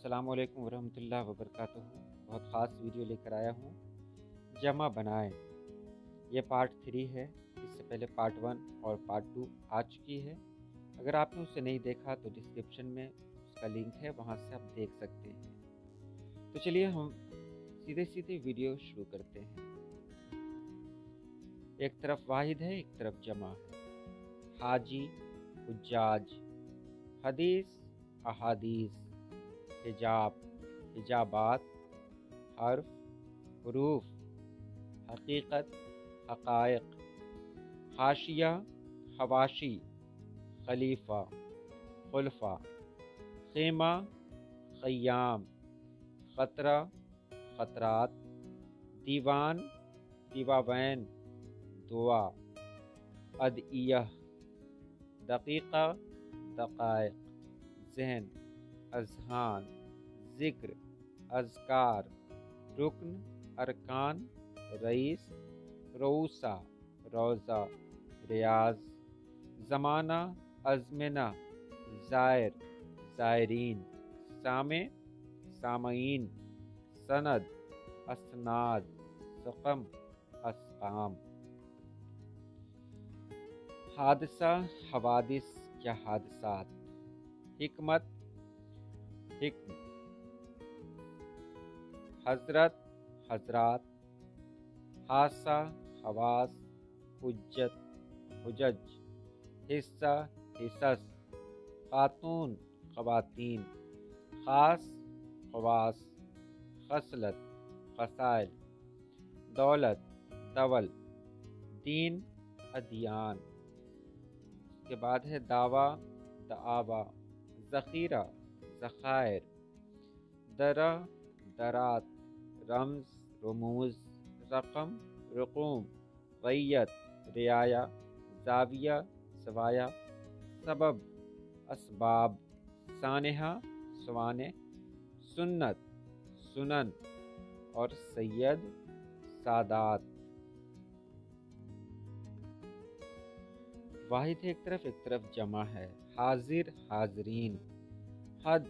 السلام علیکم ورحمۃ اللہ وبرکاتہ۔ بہت خاص ویڈیو لے کر آیا ہوں، جمع بنائیں۔ یہ پارٹ 3 ہے، اس سے پہلے پارٹ 1 اور پارٹ 2 آ چکی ہے۔ اگر آپ نے اسے نہیں دیکھا تو ڈسکرپشن میں اس کا لنک ہے، وہاں سے آپ دیکھ سکتے ہیں۔ تو چلیے ہم سیدھے ویڈیو شروع کرتے ہیں۔ ایک طرف واحد ہے، ایک طرف جمع ہے۔ حاجی، حجاج، حدیث، احادیث، حجاب، حجابات، حرف، حروف، حقیقت، حقائق، حاشیہ، حواشی، خلیفہ، خلفاء، خیمہ، خیام، خطرہ، خطرات، دیوان، دیواوین، دعا، ادعیہ، دقیقہ، دقائق، ذہن، اذہان، ذکر، اذکار، رکن، ارکان، رئیس، روسا، روزہ، ریاض، زمانہ، ازمنہ، زائر، زائرین، سامع، سامعین، سند، اسناد، سقم، اسقام۔ حادثہ، حوادث یا حادثات، حکمت، حکم، حضرت، حضرات، حادثہ، حواس، حجت، حجج، حصہ، حصص، خاتون، خواتین، خاص، خواص، خصلت، خصائل، دولت، دول، دین، ادیان۔ اس کے بعد ہے دعویٰ، دعاویٰ، ذخیرہ، ذخائر، درہ، درات، رمز، رموز، رقم، رقوم، غیت، رعایا، زاویہ، زوایا، سبب، اسباب، سانحہ، سوانح، سنت، سنن اور سید، سادات۔ واحد ہے ایک طرف جمع ہے۔ حاضر، حاضرین، حد،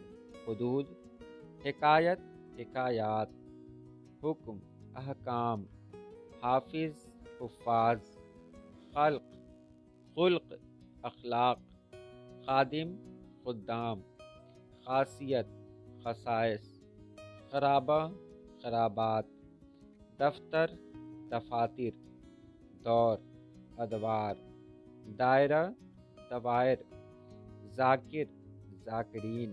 حدود، حکایت، حکایات، حکم، احکام، حافظ، حفاظ، خلق، خلق، اخلاق، خادم، خدام، خاصیت، خصائص، خرابہ، خرابات، دفتر، دفاتر، دور، ادوار، دائرہ، دوائر، ذاکر، ذاکرین،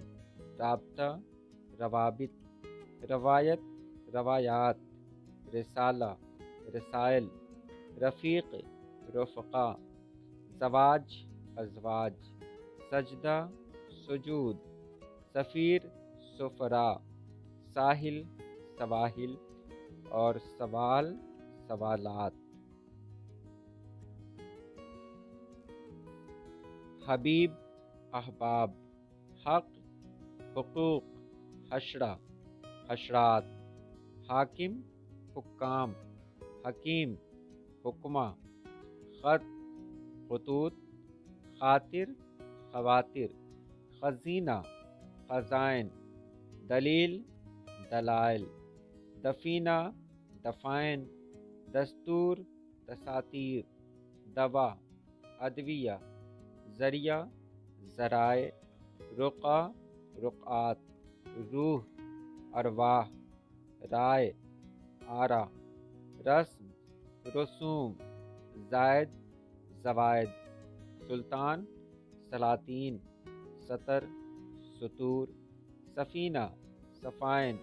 رابطہ، روابط، روایت، روایات، رسالہ، رسائل، رفیق، رفقا، زواج، ازواج، سجدہ، سجود، سفیر، سفراء، ساحل، سواحل اور سوال، سوالات۔ حبیب، احباب، حق، حقوق، حشرہ، حشرات، حاکم، حکام، حکیم، حکمہ، خط، خطوط، خاطر، خواتر، خزینہ، خزائن، دلیل، دلائل، دفینہ، دفائن، دستور، دساتیر، دوا، ادویہ، ذریعہ، ذرائع، رقعہ، رقعات، روح، ارواح، رائے، آرا، رسم، رسوم، زائد، زوائد، سلطان، سلاطین، سطر، سطور، سفینہ، سفائن،